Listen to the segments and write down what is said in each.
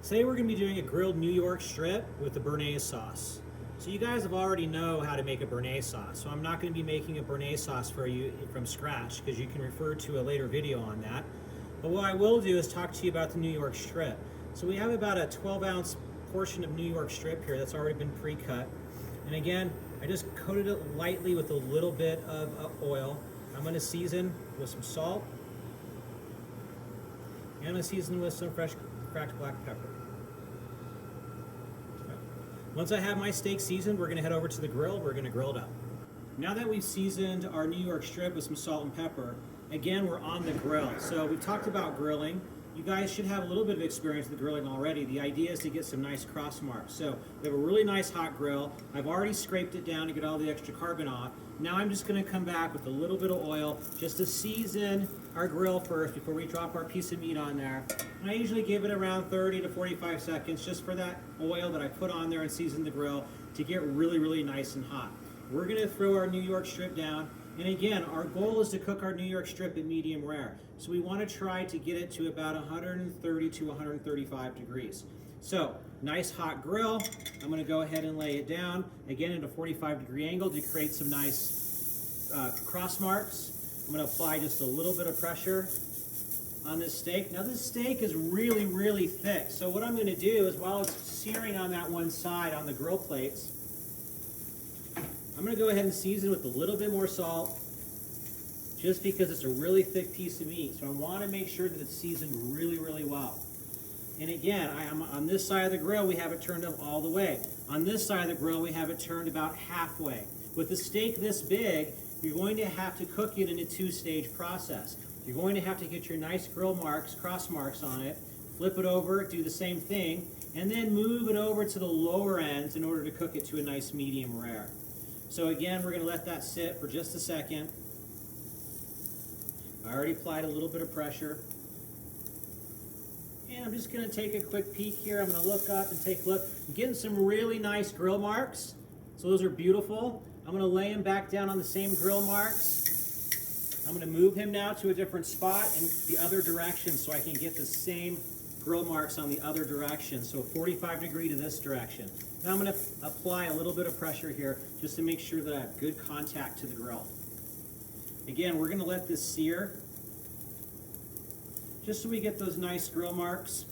Today we're going to be doing a grilled New York strip with the Bearnaise sauce. So you guys have already know how to make a Bearnaise sauce, so I'm not going to be making a Bearnaise sauce for you from scratch because you can refer to a later video on that. But what I will do is talk to you about the New York strip. So we have about a 12-ounce portion of New York strip here that's already been pre-cut. And again, I just coated it lightly with a little bit of oil. I'm going to season with some salt. And I'm going to season with some fresh cracked black pepper. Once I have my steak seasoned, we're going to head over to the grill. We're going to grill it up. Now that we've seasoned our New York strip with some salt and pepper, again, we're on the grill. So we've talked about grilling. You guys should have a little bit of experience with grilling already. The idea is to get some nice cross marks. So we have a really nice hot grill. I've already scraped it down to get all the extra carbon off. Now I'm just going to come back with a little bit of oil just to season our grill first before we drop our piece of meat on there. And I usually give it around 30 to 45 seconds just for that oil that I put on there and season the grill to get really, really nice and hot. We're going to throw our New York strip down. And again, our goal is to cook our New York strip at medium rare. So we want to try to get it to about 130 to 135 degrees. So, nice hot grill. I'm going to go ahead and lay it down, again at a 45-degree angle to create some nice cross marks. I'm going to apply just a little bit of pressure on this steak. Now this steak is really, really thick. So what I'm going to do is while it's searing on that one side on the grill plates, I'm going to go ahead and season with a little bit more salt just because it's a really thick piece of meat. So I want to make sure that it's seasoned really, really well. And again, on this side of the grill, we have it turned up all the way. On this side of the grill, we have it turned about halfway. With a steak this big, you're going to have to cook it in a two-stage process. You're going to have to get your nice grill marks, cross marks on it, flip it over, do the same thing, and then move it over to the lower ends in order to cook it to a nice medium rare. So again, we're going to let that sit for just a second. I already applied a little bit of pressure. And I'm just going to take a quick peek here. I'm going to look up and take a look. I'm getting some really nice grill marks. So those are beautiful. I'm going to lay him back down on the same grill marks. I'm going to move him now to a different spot in the other direction so I can get the same grill marks on the other direction. So 45 degree to this direction. Now I'm going to apply a little bit of pressure here just to make sure that I have good contact to the grill. Again, we're going to let this sear just so we get those nice grill marks.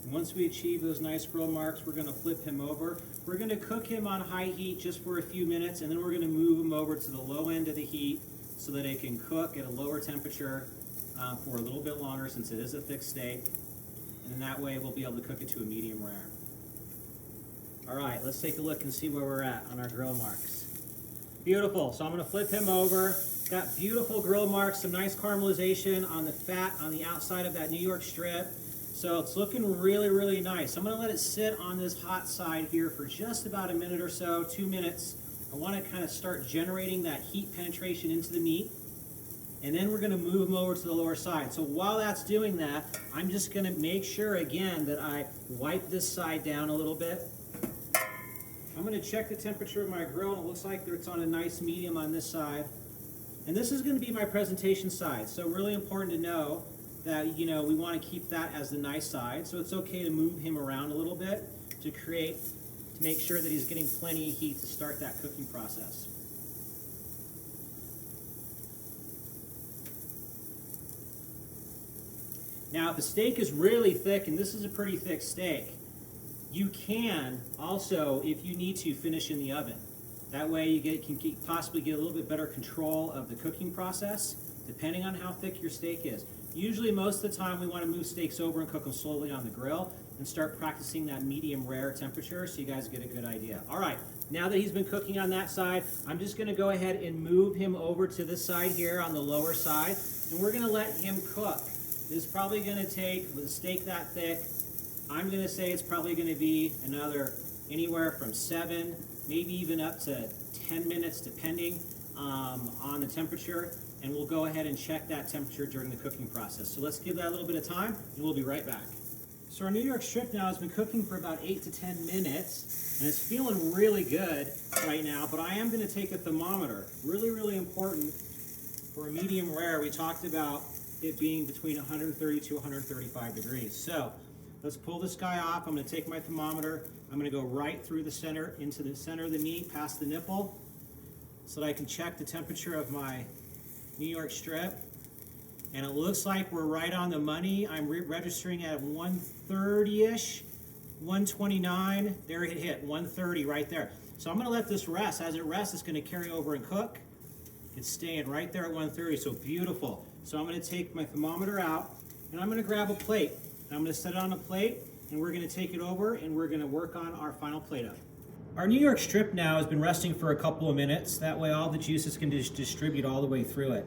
And once we achieve those nice grill marks, we're going to flip him over. We're going to cook him on high heat just for a few minutes, and then we're going to move him over to the low end of the heat so that it can cook at a lower temperature for a little bit longer since it is a thick steak. And then that way we'll be able to cook it to a medium rare. All right, let's take a look and see where we're at on our grill marks. Beautiful, so I'm going to flip him over. Got beautiful grill marks, some nice caramelization on the fat on the outside of that New York strip. So it's looking really, really nice. I'm going to let it sit on this hot side here for just about a minute or so, 2 minutes. I want to kind of start generating that heat penetration into the meat. And then we're going to move them over to the lower side. So while that's doing that, I'm just going to make sure again that I wipe this side down a little bit. I'm going to check the temperature of my grill, and it looks like it's on a nice medium on this side. And this is going to be my presentation side. So really important to know that, we want to keep that as the nice side. So it's okay to move him around a little bit to make sure that he's getting plenty of heat to start that cooking process. Now, if the steak is really thick, and this is a pretty thick steak, you can also, if you need to, finish in the oven. That way you can possibly get a little bit better control of the cooking process, depending on how thick your steak is. Usually, most of the time, we want to move steaks over and cook them slowly on the grill and start practicing that medium rare temperature so you guys get a good idea. All right, now that he's been cooking on that side, I'm just going to go ahead and move him over to this side here on the lower side, and we're going to let him cook. This is probably going to take, with a steak that thick, I'm going to say it's probably going to be anywhere from 7, maybe even up to 10 minutes, depending on the temperature. And we'll go ahead and check that temperature during the cooking process. So let's give that a little bit of time, and we'll be right back. So our New York strip now has been cooking for about 8 to 10 minutes, and it's feeling really good right now, but I am going to take a thermometer. Really, really important for a medium rare. We talked about it being between 130 to 135 degrees. So let's pull this guy off. I'm going to take my thermometer. I'm going to go right through the center, into the center of the meat, past the nipple, so that I can check the temperature of my New York strip. And it looks like we're right on the money. I'm registering at 130-ish, 129. There it hit, 130 right there. So I'm going to let this rest. As it rests, it's going to carry over and cook. It's staying right there at 130, so beautiful. So I'm going to take my thermometer out, and I'm going to grab a plate. And I'm going to set it on a plate, and we're going to take it over, and we're going to work on our final plate up. Our New York strip now has been resting for a couple of minutes. That way all the juices can distribute all the way through it.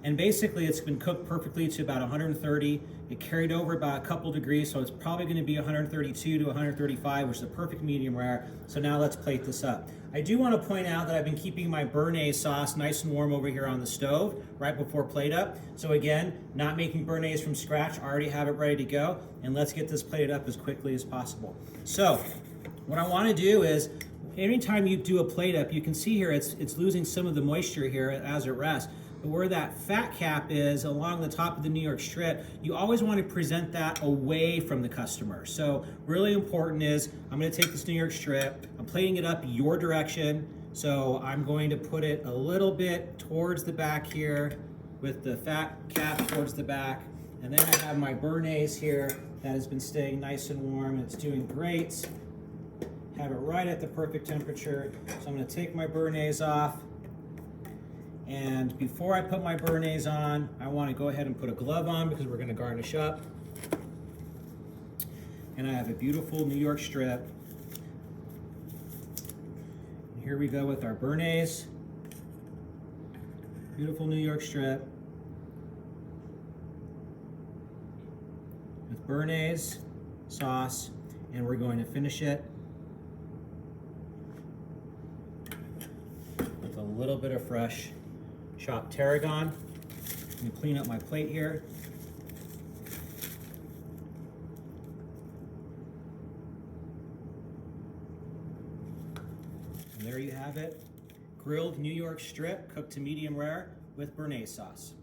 And basically it's been cooked perfectly to about 130. It carried over about a couple degrees, so it's probably going to be 132 to 135, which is a perfect medium rare. So now let's plate this up. I do want to point out that I've been keeping my Bearnaise sauce nice and warm over here on the stove right before plate up. So again, not making Bearnaise from scratch, I already have it ready to go, and let's get this plated up as quickly as possible. So what I want to do is, anytime you do a plate up, you can see here it's losing some of the moisture here as it rests. But where that fat cap is along the top of the New York strip, you always want to present that away from the customer. So really important is, I'm going to take this New York strip, I'm plating it up your direction. So I'm going to put it a little bit towards the back here with the fat cap towards the back. And then I have my Bearnaise here that has been staying nice and warm. It's doing great. Have it right at the perfect temperature. So I'm going to take my Bearnaise off. And before I put my Bearnaise on, I want to go ahead and put a glove on because we're going to garnish up. And I have a beautiful New York strip. And here we go with our Bearnaise. Beautiful New York strip. With Bearnaise sauce, and we're going to finish it with a little bit of fresh chopped tarragon. Let me clean up my plate here. And there you have it. Grilled New York strip cooked to medium rare with Bearnaise sauce.